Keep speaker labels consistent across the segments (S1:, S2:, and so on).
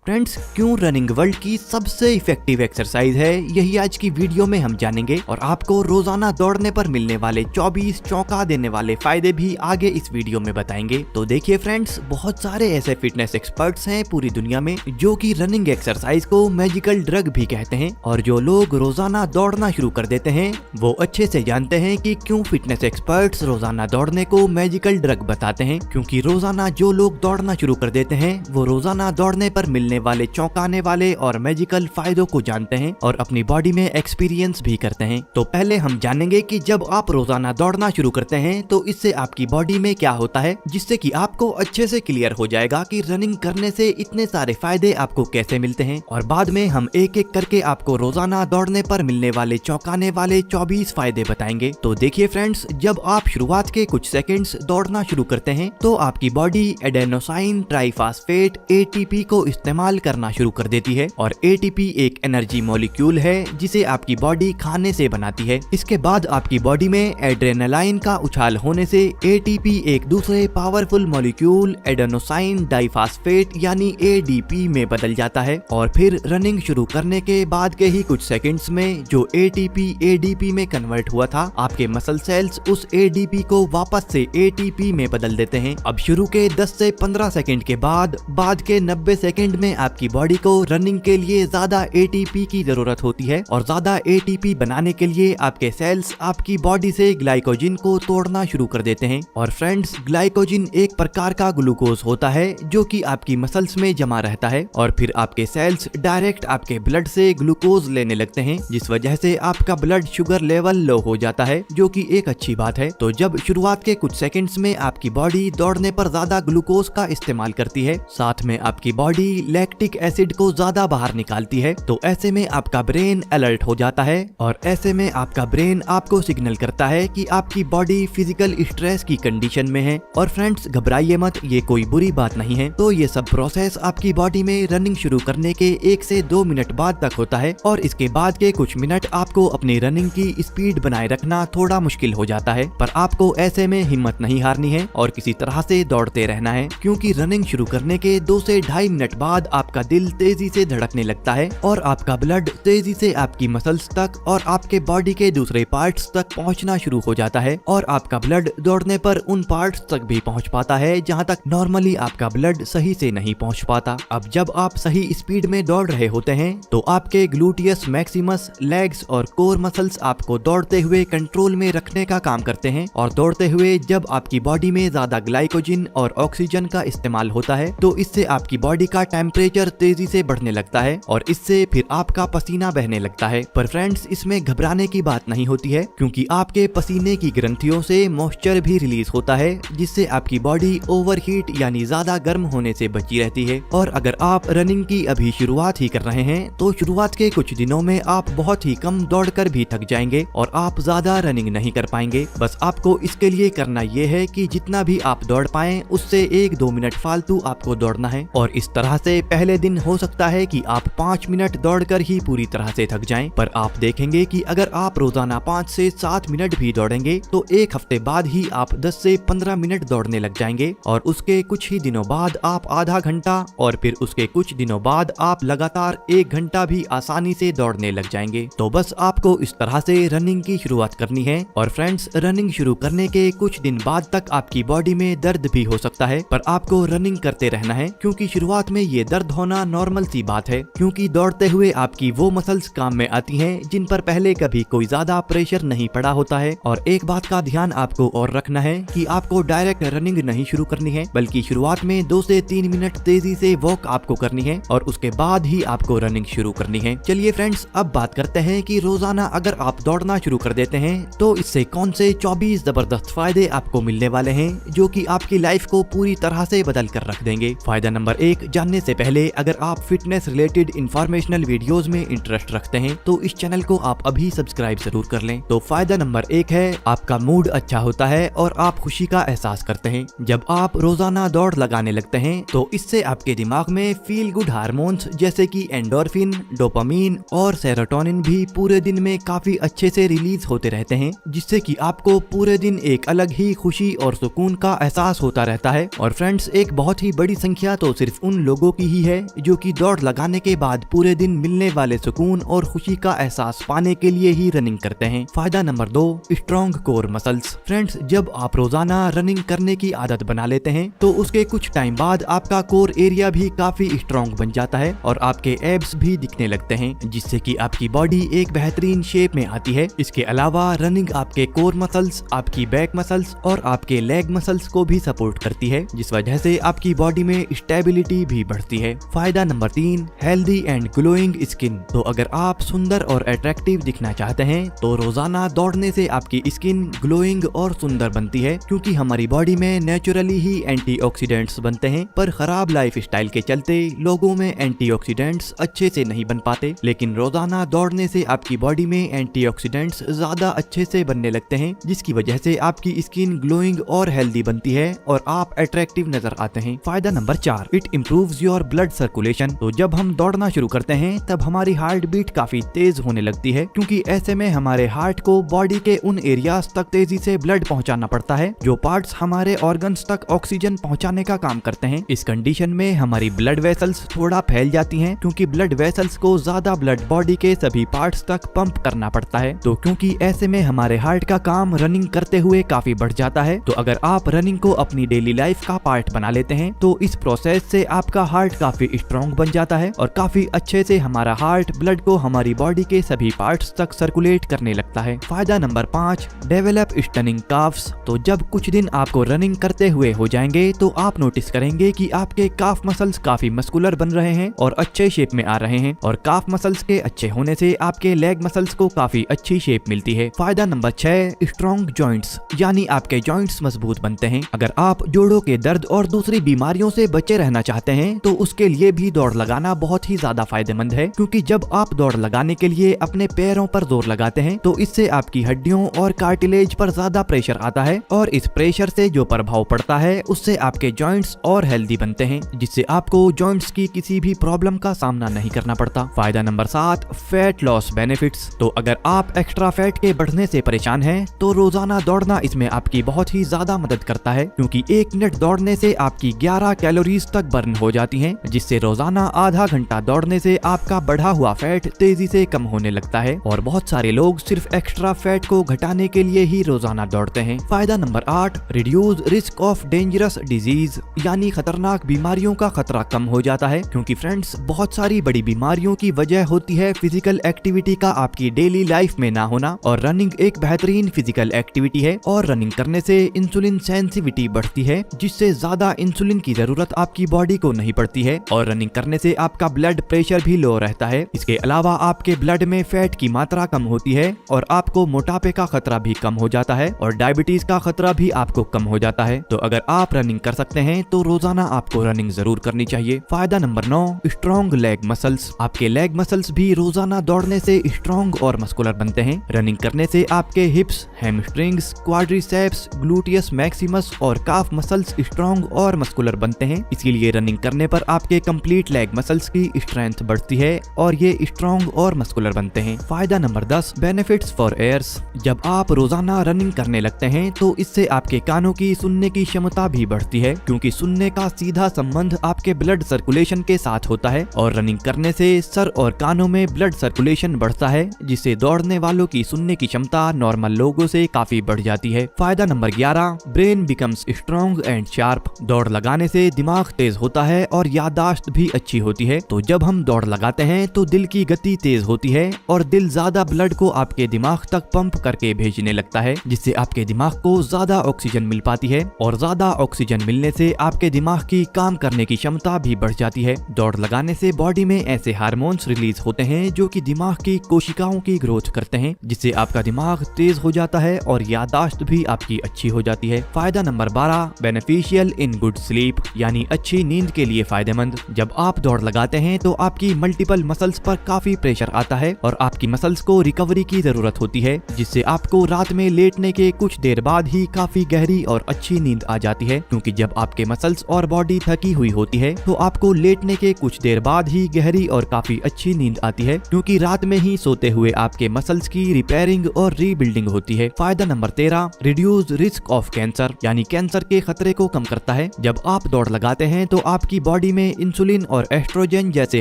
S1: Friends, क्यों running world की सबसे इफेक्टिव एक्सरसाइज है, यही आज की वीडियो में हम जानेंगे और आपको रोजाना दौड़ने पर मिलने वाले 24 चौंका देने वाले फायदे भी आगे इस वीडियो में बताएंगे। तो देखिए फ्रेंड्स, बहुत सारे ऐसे फिटनेस एक्सपर्ट्स हैं पूरी दुनिया में जो कि रनिंग एक्सरसाइज को मैजिकल ड्रग भी कहते हैं, और जो लोग रोजाना दौड़ना शुरू कर देते हैं वो अच्छे से जानते हैं कि क्यों फिटनेस एक्सपर्ट्स रोजाना दौड़ने को मैजिकल ड्रग बताते हैं। क्योंकि रोजाना जो लोग दौड़ना शुरू कर देते हैं वो रोजाना दौड़ने पर मिलने वाले चौंकाने वाले और मैजिकल फायदों को जानते हैं और अपनी बॉडी में एक्सपीरियंस भी करते हैं। तो पहले हम जानेंगे कि जब आप रोजाना दौड़ना शुरू करते हैं तो इससे आपकी बॉडी में क्या होता है, जिससे कि आपको अच्छे से क्लियर हो जाएगा कि रनिंग करने से इतने सारे फायदे आपको कैसे मिलते हैं। और बाद में हम एक एक करके आपको रोजाना दौड़ने पर मिलने वाले चौंकाने वाले 24 फायदे बताएंगे। तो देखिए फ्रेंड्स, जब आप शुरुआत के कुछ सेकंड्स दौड़ना शुरू करते हैं तो आपकी बॉडी एडेनोसाइन ट्राइफॉस्फेट एटीपी को इस्तेमाल करना शुरू कर देती है, और एटीपी एक एनर्जी मॉलिक्यूल है जिसे आपकी बॉडी खाने से बनाती है। इसके बाद आपकी बॉडी में एड्रेनालाइन का उछाल होने से एटीपी एक दूसरे पावरफुल मॉलिक्यूल एडेनोसाइन डाइफॉस्फेट यानी एडीपी में बदल जाता है, और फिर रनिंग शुरू करने के बाद के ही कुछ सेकंड्स में जो एटीपी एडीपी में कन्वर्ट हुआ था, आपके मसल सेल्स उस एडीपी को वापस से एटीपी में बदल देते हैं। अब शुरू के 10 से 15 सेकंड के बाद के 90 सेकंड में आपकी बॉडी को रनिंग के लिए ज्यादा एटीपी की जरूरत होती है, और ज्यादा एटीपी बनाने के लिए आपके सेल्स आपकी बॉडी से ग्लाइकोजिन को तोड़ना शुरू कर देते हैं। और फ्रेंड्स, ग्लाइकोजिन एक प्रकार का ग्लूकोज होता है जो कि आपकी मसल्स में जमा रहता है, और फिर आपके सेल्स डायरेक्ट आपके ब्लड से ग्लूकोज लेने लगते हैं, जिस वजह से आपका ब्लड शुगर लेवल लो हो जाता है, जो कि एक अच्छी बात है। तो जब शुरुआत के कुछ सेकंड्स में आपकी बॉडी दौड़ने पर ज्यादा ग्लूकोज का इस्तेमाल करती है, साथ में आपकी बॉडी लैक्टिक एसिड को ज्यादा बाहर निकालती है, तो ऐसे में आपका ब्रेन अलर्ट हो जाता है, और ऐसे में आपका ब्रेन आपको सिग्नल करता है कि आपकी बॉडी फिजिकल स्ट्रेस की कंडीशन में है। और फ्रेंड्स, घबराइए मत, ये कोई बुरी बात नहीं है। तो ये सब प्रोसेस आपकी बॉडी में रनिंग शुरू करने के 1 से 2 मिनट बाद तक होता है, और इसके बाद के कुछ मिनट आपको अपनी रनिंग की स्पीड बनाए रखना थोड़ा मुश्किल हो जाता है। पर आपको ऐसे में हिम्मत नहीं हारनी है और किसी तरह से दौड़ते रहना है, क्योंकि रनिंग शुरू करने के 2 से 2.5 मिनट बाद आपका दिल तेजी से धड़कने लगता है, और आपका ब्लड तेजी से आपकी मसल्स तक और आपके बॉडी के दूसरे पार्ट्स तक पहुंचना शुरू हो जाता है, और आपका ब्लड दौड़ने पर उन पार्ट्स तक भी पहुंच पाता है जहां तक नॉर्मली आपका ब्लड सही से नहीं पहुंच पाता। अब जब आप सही स्पीड में दौड़ रहे होते हैं तो आपके ग्लूटियस मैक्सिमस, लेग्स और कोर मसल्स आपको दौड़ते हुए कंट्रोल में रखने का काम करते हैं, और दौड़ते हुए जब आपकी बॉडी में ज्यादा ग्लाइकोजिन और ऑक्सीजन का इस्तेमाल होता है तो इससे आपकी बॉडी का टेम्परेचर तेजी से बढ़ने लगता है, और इससे फिर आपका पसीना बहने लगता है। पर फ्रेंड्स, इसमें घबराने की बात नहीं होती है, क्योंकि आपके पसीने की ग्रंथियों से मॉइस्चर भी रिलीज होता है, जिससे आपकी बॉडी ओवरहीट यानी ज्यादा गर्म होने से बची रहती है। और अगर आप रनिंग की अभी शुरुआत ही कर रहे हैं तो शुरुआत के कुछ दिनों में आप बहुत ही कम दौड़कर भी थक जाएंगे और आप ज्यादा रनिंग नहीं कर पाएंगे। बस आपको इसके लिए करना ये है कि जितना भी आप दौड़ पाएं उससे 1-2 मिनट फालतू आपको दौड़ना है, और इस तरह से पहले दिन हो सकता है कि आप 5 मिनट दौड़कर ही पूरी तरह से थक जाएं, पर आप देखेंगे कि अगर आप रोजाना 5 से 7 मिनट भी दौड़ेंगे तो एक हफ्ते बाद ही आप 10 से 15 मिनट दौड़ने लग जाएंगे, और उसके कुछ ही दिनों बाद आप आधा घंटा, और फिर उसके कुछ दिनों बाद आप लगातार 1 घंटा भी आसानी से दौड़ने लग जाएंगे। तो बस आपको इस तरह से रनिंग की शुरुआत करनी है। और फ्रेंड्स, रनिंग शुरू करने के कुछ दिन बाद तक आपकी बॉडी में दर्द भी हो सकता है, पर आपको रनिंग करते रहना है, क्योंकि शुरुआत में ये दर्द होना नॉर्मल सी बात है, क्योंकि दौड़ते हुए आपकी वो मसल्स काम में आती हैं जिन पर पहले कभी कोई ज्यादा प्रेशर नहीं पड़ा होता है। और एक बात का ध्यान आपको और रखना है कि आपको डायरेक्ट रनिंग नहीं शुरू करनी है, बल्कि शुरुआत में 2 से 3 मिनट तेजी से वॉक आपको करनी है, और उसके बाद ही आपको रनिंग शुरू करनी है। चलिए फ्रेंड्स, अब बात करते हैं कि रोजाना अगर आप दौड़ना शुरू कर देते हैं तो इससे कौन से 24 जबरदस्त फायदे आपको मिलने वाले हैं जो कि आपकी लाइफ को पूरी तरह से बदल कर रख देंगे। फायदा नंबर 1 जानने से पहले, अगर आप फिटनेस रिलेटेड इंफॉर्मेशनल वीडियोस में इंटरेस्ट रखते हैं तो इस चैनल को आप अभी सब्सक्राइब जरूर कर लें। तो फायदा नंबर 1 है, आपका मूड अच्छा होता है और आप खुशी का एहसास करते हैं। जब आप रोजाना दौड़ लगाने लगते हैं तो इससे आपके दिमाग में फील गुड हार्मोन्स जैसे कि एंडोर्फिन, डोपामीन और सेरोटोनिन भी पूरे दिन में काफी अच्छे से रिलीज होते रहते हैं, जिससे कि आपको पूरे दिन एक अलग ही खुशी और सुकून का एहसास होता रहता है। और फ्रेंड्स, एक बहुत ही बड़ी संख्या तो सिर्फ उन लोगों की ही है जो कि दौड़ लगाने के बाद पूरे दिन मिलने वाले सुकून और खुशी का एहसास पाने के लिए ही रनिंग करते हैं। फायदा number 2, strong core muscles. Friends, जब आप रोजाना रनिंग करने की आदत बना लेते हैं तो उसके कुछ टाइम बाद आपका कोर एरिया भी काफी स्ट्रॉन्ग बन जाता है और आपके एब्स भी दिखने लगते हैं, जिससे कि आपकी बॉडी एक बेहतरीन शेप में आती है। इसके अलावा रनिंग आपके कोर मसल्स, आपकी बैक मसल्स और आपके लेग मसल्स को भी सपोर्ट करती है, जिस वजह से आपकी बॉडी में स्टेबिलिटी भी बढ़ती है। फायदा number 3, healthy and glowing skin. तो अगर आप सुंदर और अट्रैक्टिव दिखना चाहते हैं तो रोजाना दौड़ने से आपकी स्किन ग्लोइंग और सुंदर बनती है, क्योंकि हमारी बॉडी में नेचुरली ही एंटीऑक्सीडेंट्स बनते हैं। पर खराब लाइफस्टाइल के चलते लोगों में एंटीऑक्सीडेंट्स अच्छे से नहीं बन पाते, लेकिन रोजाना दौड़ने से आपकी बॉडी में एंटीऑक्सीडेंट्स ज्यादा अच्छे से बनने लगते हैं, जिसकी वजह से आपकी स्किन ग्लोइंग और हेल्दी बनती है और आप अट्रैक्टिव नजर आते हैं। फायदा number 4, it improves your blood circulation. तो जब हम दौड़ना शुरू करते हैं तब हमारी हार्ट बीट काफी तेज होने लगती है, क्योंकि ऐसे में हमारे हार्ट को बॉडी के उन एरियाज तक तेजी से ब्लड पहुंचाना पड़ता है जो पार्ट्स हमारे ऑर्गन्स तक ऑक्सीजन पहुंचाने का काम करते हैं। इस कंडीशन में हमारी ब्लड वेसल्स थोड़ा फैल जाती हैं, क्योंकि ब्लड वेसल्स को ज्यादा ब्लड बॉडी के सभी पार्ट्स तक पंप करना पड़ता है। तो क्योंकि ऐसे में हमारे हार्ट का काम रनिंग करते हुए काफी बढ़ जाता है, तो अगर आप रनिंग को अपनी डेली लाइफ का पार्ट बना लेते हैं तो इस प्रोसेस से आपका हार्ट काफी स्ट्रॉन्ग बन जाता है और काफी अच्छे से हमारा हार्ट ब्लड को हमारी बॉडी के सभी पार्ट्स तक सर्कुलेट करने लगता है। फायदा नंबर 5, डेवलप स्टनिंग काफ्स। तो जब कुछ दिन आपको रनिंग करते हुए हो जाएंगे तो आप नोटिस करेंगे कि आपके काफ मसल्स काफी मस्कुलर बन रहे हैं और अच्छे शेप में आ रहे हैं, और काफ मसल्स के अच्छे होने से आपके लेग मसल्स को काफी अच्छी शेप मिलती है। फायदा नंबर 6, स्ट्रॉन्ग जॉइंट्स, यानी आपके जॉइंट्स मजबूत बनते हैं। अगर आप जोड़ों के दर्द और दूसरी बीमारियों से बचे रहना चाहते हैं तो उसके लिए भी दौड़ लगाना बहुत ही ज्यादा फायदेमंद है, क्योंकि जब आप दौड़ लगाने के लिए अपने पैरों पर जोर लगाते हैं तो इससे आपकी हड्डियों और कार्टिलेज पर ज्यादा प्रेशर आता है, और इस प्रेशर से जो प्रभाव पड़ता है उससे आपके जॉइंट्स और हेल्दी बनते हैं, जिससे आपको जॉइंट्स की किसी भी प्रॉब्लम का सामना नहीं करना पड़ता। फायदा नंबर 7, फैट लॉस बेनिफिट्स। तो अगर आप एक्स्ट्रा फैट के बढ़ने से परेशान हैं तो रोजाना दौड़ना इसमें आपकी बहुत ही ज्यादा मदद करता है, क्योंकि 1 मिनट दौड़ने से आपकी 11 कैलोरीज तक बर्न हो जाती हैं, जिससे रोजाना आधा घंटा दौड़ने से आपका बढ़ा हुआ फैट तेजी से कम होने लगता है। और बहुत सारे लोग सिर्फ एक्स्ट्रा फैट को घटाने के लिए ही रोजाना दौड़ते हैं। फायदा number 8, reduce risk of dangerous disease, यानी खतरनाक बीमारियों का खतरा कम हो जाता है, क्योंकि फ्रेंड्स बहुत सारी बड़ी बीमारियों की वजह होती है फिजिकल एक्टिविटी का आपकी डेली लाइफ में ना होना, और रनिंग एक बेहतरीन फिजिकल एक्टिविटी है और रनिंग करने से इंसुलिन सेंसिटिविटी बढ़ती है, जिससे ज्यादा इंसुलिन की जरूरत आपकी बॉडी को नहीं पड़ती है, और रनिंग करने से आपका ब्लड प्रेशर भी लो रहता है। इसके अलावा आपके ब्लड में फैट की मात्रा कम होती है और आपको मोटापे का खतरा भी कम हो जाता है, और डायबिटीज का खतरा भी आपको कम हो जाता है। तो अगर आप रनिंग कर सकते हैं तो रोजाना आपको रनिंग जरूर करनी चाहिए। फायदा नंबर 9, स्ट्रॉन्ग लेग मसल्स। आपके लेग मसल्स भी रोजाना दौड़ने से स्ट्रॉन्ग और मस्कुलर बनते हैं। रनिंग करने से आपके हिप्स, हैमस्ट्रिंग्स, क्वाड्रिसेप्स, ग्लूटियस मैक्सिमस और काफ मसल्स स्ट्रॉन्ग और मस्कुलर बनते हैं। इसीलिए रनिंग करने पर आपके कंप्लीट लेग मसल्स की स्ट्रेंथ बढ़ती है और ये स्ट्रॉन्ग और मस्कुलर बनते हैं। फायदा नंबर 10, बेनिफिट्स फॉर एयर्स। जब आप रोजाना रनिंग करने लगते हैं तो इससे आपके कानों की सुनने की क्षमता भी बढ़ती है, क्योंकि सुनने का सीधा संबंध आपके ब्लड सर्कुलेशन के साथ होता है, और रनिंग करने से सर और कानों में ब्लड सर्कुलेशन बढ़ता है, जिससे दौड़ने वालों की सुनने की क्षमता नॉर्मल लोगों से काफी बढ़ जाती है। फायदा number 11, brain becomes strong and sharp. दौड़ लगाने से दिमाग तेज होता है और याददाश्त भी अच्छी होती है। तो जब हम दौड़ लगाते हैं तो दिल की गति तेज होती है और दिल ज्यादा ब्लड को आपके दिमाग तक पंप करके भेजने लगता है, जिससे आपके दिमाग को ज्यादा ऑक्सीजन मिल पाती है, और ज्यादा ऑक्सीजन मिलने से आपके दिमाग की काम करने की क्षमता भी बढ़ जाती है। दौड़ लगाने से बॉडी में ऐसे हार्मोन्स रिलीज होते हैं जो कि दिमाग की कोशिकाओं की ग्रोथ करते हैं, जिससे आपका दिमाग तेज हो जाता है और याददाश्त भी आपकी अच्छी हो जाती है। फायदा number 12, beneficial in good sleep, यानी अच्छी नींद के लिए फायदेमंद। जब आप दौड़ लगाते हैं तो आपकी मल्टीपल मसल्स पर काफी प्रेशर आता है और आपकी मसल्स को रिकवरी की जरूरत होती है, जिससे आपको रात में लेटने के कुछ देर बाद ही काफी गहरी और अच्छी नींद आ जाती है, क्योंकि जब आपके मसल्स और बॉडी थकी हुई होती है तो आपको लेटने के कुछ देर बाद ही गहरी और काफी अच्छी नींद आती है, क्योंकि रात में ही सोते हुए आपके मसल्स की रिपेयरिंग और रीबिल्डिंग होती है। फायदा number 13, reduce risk of cancer, यानी कैंसर के खतरे को कम करता है। जब आप दौड़ लगाते हैं तो आपकी बॉडी में में इंसुलिन और एस्ट्रोजन जैसे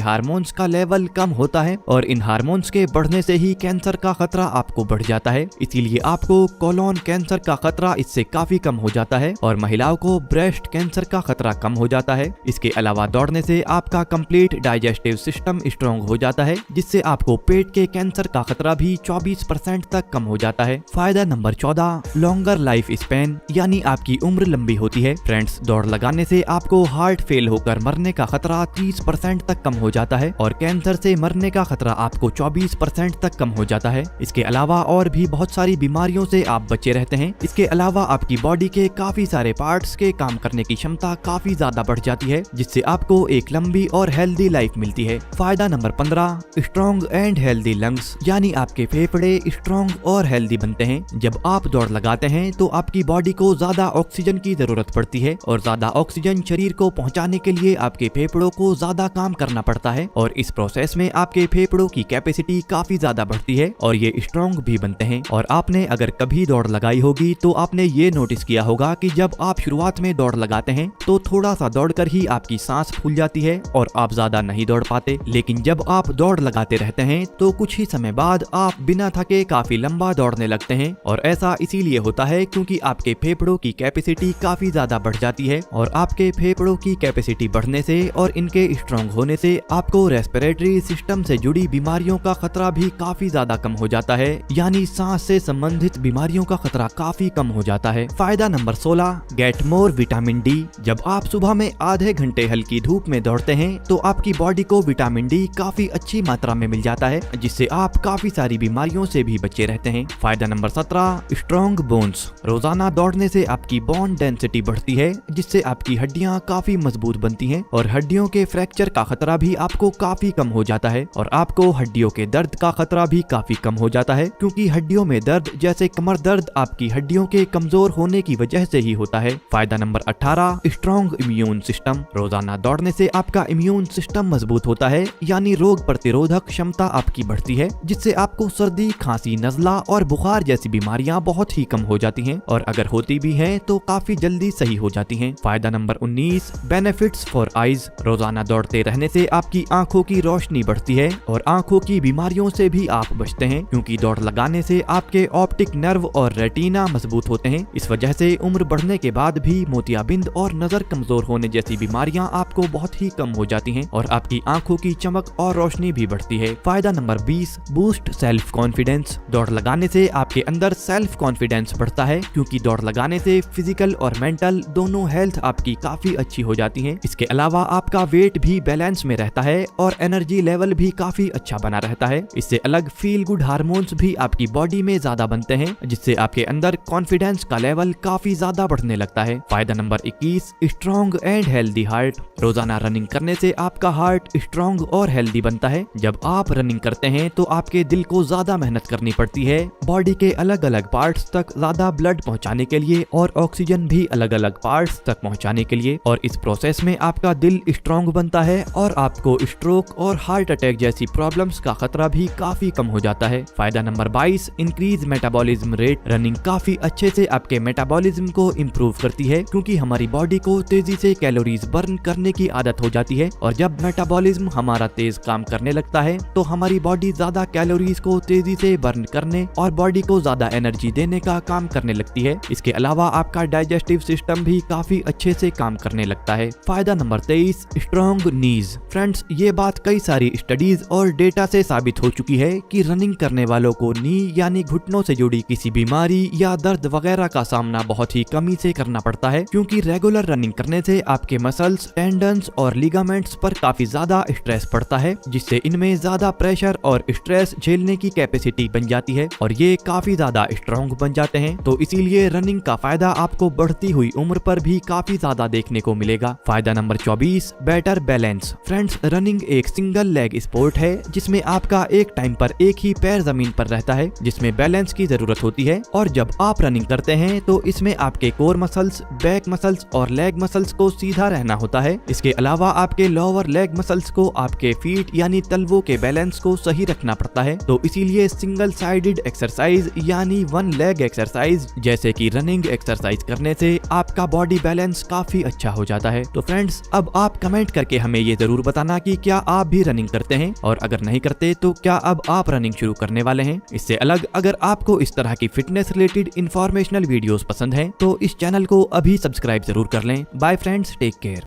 S1: हार्मोन्स का लेवल कम होता है और इन हार्मोन्स के बढ़ने से ही कैंसर का खतरा आपको बढ़ जाता है। इसीलिए आपको कोलोन कैंसर का खतरा इससे काफी कम हो जाता है और महिलाओं को ब्रेस्ट कैंसर का खतरा कम हो जाता है। इसके अलावा दौड़ने से आपका कंप्लीट डाइजेस्टिव सिस्टम स्ट्रॉन्ग हो जाता है, जिससे आपको पेट के कैंसर का खतरा भी 24% तक कम हो जाता है। फायदा नंबर 14, लॉन्गर लाइफ स्पैन, यानी आपकी उम्र लंबी होती है। फ्रेंड्स, दौड़ लगाने से आपको हार्ट फेल होकर मरने का खतरा 30% तक कम हो जाता है और कैंसर से मरने का खतरा आपको 24% तक कम हो जाता है। इसके अलावा और भी बहुत सारी बीमारियों से आप बचे रहते हैं। इसके अलावा आपकी बॉडी के काफी सारे पार्ट्स के काम करने की क्षमता काफी ज्यादा बढ़ जाती है, जिससे आपको एक लंबी और हेल्दी लाइफ मिलती है। फायदा number 15, strong and healthy lungs, यानी आपके फेफड़े स्ट्रॉन्ग और हेल्दी बनते हैं। जब आप दौड़ लगाते हैं तो आपकी बॉडी को ज्यादा ऑक्सीजन की जरूरत पड़ती है और ज्यादा ऑक्सीजन शरीर को पहुंचाने के लिए आपके फेफड़ों को ज्यादा काम करना पड़ता है और इस प्रोसेस में आपके फेफड़ों की कैपेसिटी काफी ज्यादा बढ़ती है और ये स्ट्रॉन्ग भी बनते हैं। और आपने अगर कभी दौड़ लगाई होगी तो आपने ये नोटिस किया होगा कि जब आप शुरुआत में दौड़ लगाते हैं तो थोड़ा सा दौड़कर ही आपकी सांस फूल जाती है और आप ज्यादा नहीं दौड़ पाते, लेकिन जब आप दौड़ लगाते रहते हैं तो कुछ ही समय बाद आप बिना थके काफी लंबा दौड़ने लगते हैं। और ऐसा इसीलिए होता है क्योंकि आपके फेफड़ों की कैपेसिटी काफी ज्यादा बढ़ जाती है और आपके फेफड़ों की कैपेसिटी बढ़ने से और इनके स्ट्रॉन्ग होने से आपको रेस्पिरेटरी सिस्टम से जुड़ी बीमारियों का खतरा भी काफी ज्यादा कम हो जाता है, यानी सांस से संबंधित बीमारियों का खतरा काफी कम हो जाता है। फायदा number 16, get more vitamin D. जब आप सुबह में आधे घंटे हल्की धूप में दौड़ते हैं तो आपकी बॉडी को विटामिन डी काफी अच्छी मात्रा में मिल जाता है, जिससे आप काफी सारी बीमारियों से भी बचे रहते हैं। फायदा नंबर 17, स्ट्रॉन्ग बोन्स। रोजाना दौड़ने से आपकी बोन डेंसिटी बढ़ती है, जिससे आपकी हड्डियां काफी मजबूत बनती हैं और हड्डियों के फ्रैक्चर का खतरा भी आपको काफी कम हो जाता है और आपको हड्डियों के दर्द का खतरा भी काफी कम हो जाता है, क्योंकि हड्डियों में दर्द जैसे कमर दर्द आपकी हड्डियों के कमजोर होने की वजह से ही होता है। फायदा नंबर 18, स्ट्रॉन्ग इम्यून सिस्टम। रोजाना दौड़ने से आपका इम्यून सिस्टम मजबूत होता है, यानी रोग प्रतिरोधक क्षमता आपकी बढ़ती है, जिससे आपको सर्दी, खांसी, नजला और बुखार जैसी बीमारियां बहुत ही कम हो जाती हैं और अगर होती भी हैं तो काफी जल्दी सही हो जाती हैं। फायदा नंबर 19, बेनिफिट्स फॉर आईज। रोजाना दौड़ते रहने से आपकी आंखों की रोशनी बढ़ती है और आंखों की बीमारियों से भी आप बचते हैं, क्योंकि दौड़ लगाने से आपके ऑप्टिक नर्व और रेटिना मजबूत होते हैं। इस वजह से उम्र बढ़ने के बाद भी मोतियाबिंद और नजर कमजोर होने जैसी बीमारियां आपको बहुत ही कम हो जाती हैं और आपकी आंखों की चमक और रोशनी भी बढ़ती है। फायदा नंबर 20, बूस्ट सेल्फ कॉन्फिडेंस। दौड़ लगाने से आपके अंदर सेल्फ कॉन्फिडेंस बढ़ता है, क्योंकि दौड़ लगाने से फिजिकल और मेंटल दोनों हेल्थ आपकी काफी अच्छी हो जाती है। इसके अलावा आपका वेट भी बैलेंस में रहता है और एनर्जी लेवल भी काफी अच्छा बना रहता है। इससे अलग फील गुड हार्मोन्स भी आपकी बॉडी में ज्यादा बनते हैं, जिससे आपके अंदर कॉन्फिडेंस का लेवल काफी ज्यादा बढ़ने लगता है। फायदा number 21, strong and healthy heart. रोजाना रनिंग करने से आपका हार्ट स्ट्रॉन्ग और हेल्दी बनता है। जब आप रनिंग करते हैं तो आपके दिल को ज्यादा मेहनत करनी पड़ती है बॉडी के अलग अलग पार्ट्स तक ज्यादा ब्लड पहुंचाने के लिए और ऑक्सीजन भी अलग अलग पार्ट्स तक पहुंचाने के लिए, और इस प्रोसेस में आपका दिल स्ट्रॉन्ग बनता है और आपको स्ट्रोक और हार्ट अटैक जैसी प्रॉब्लम्स का खतरा भी काफी कम हो जाता है। फायदा number 22, increase metabolism rate. Running काफी अच्छे से आपके मेटाबॉलिज्म को इम्प्रूव करती है, क्योंकि हमारी बॉडी को तेजी से कैलोरीज बर्न करने की आदत हो जाती है और जब मेटाबॉलिज्म हमारा तेज काम करने लगता है तो हमारी बॉडी ज्यादा कैलोरीज को तेजी से बर्न करने और बॉडी को ज्यादा एनर्जी देने का काम करने लगती है। इसके अलावा आपका डाइजेस्टिव सिस्टम भी काफी अच्छे से काम करने लगता है। फायदा नंबर 23, स्ट्रॉन्ग नीज। फ्रेंड्स, ये बात कई सारी स्टडीज और डेटा से साबित हो चुकी है कि रनिंग करने वालों को नी यानी घुटनों से जुड़ी किसी बीमारी या दर्द वगैरह का सामना बहुत ही कमी से करना पड़ता है, क्योंकि रेगुलर रनिंग करने से आपके मसल्स, टेंडन्स और लिगामेंट्स पर काफी ज्यादा स्ट्रेस पड़ता है, जिससे इनमें ज्यादा प्रेशर और स्ट्रेस झेलने की कैपेसिटी बन जाती है और ये काफी ज्यादा स्ट्रॉन्ग बन जाते हैं। तो इसीलिए रनिंग का फायदा आपको बढ़ती हुई उम्र पर भी काफी ज्यादा देखने को मिलेगा। फायदा number 24, better balance. Friends, running एक सिंगल लेग स्पोर्ट है जिसमें आपका एक टाइम पर एक ही पैर जमीन पर रहता है, जिसमें बैलेंस की जरूरत होती है और जब आप रनिंग करते हैं तो इसमें आपके कोर मसल्स, बैक मसल्स और लेग मसल्स को सीधा रहना होता है। इसके अलावा आपके लोअर लेग मसल्स को आपके फीट यानी तलवों के बैलेंस को सही रखना पड़ता है। तो इसीलिए सिंगल साइडेड एक्सरसाइज यानी वन लेग एक्सरसाइज जैसे कि रनिंग एक्सरसाइज करने से आपका बॉडी बैलेंस काफी अच्छा हो जाता है। तो फ्रेंड्स, अब आप कमेंट करके हमें ये जरूर बताना कि क्या आप भी रनिंग करते हैं, और अगर नहीं करते तो क्या अब आप रनिंग शुरू करने वाले हैं। इससे अलग अगर आपको इस तरह की फिटनेस रिलेटेड इंफॉर्मेशनल वीडियोस पसंद हैं तो इस चैनल को अभी सब्सक्राइब जरूर कर लें। Bye friends, take care.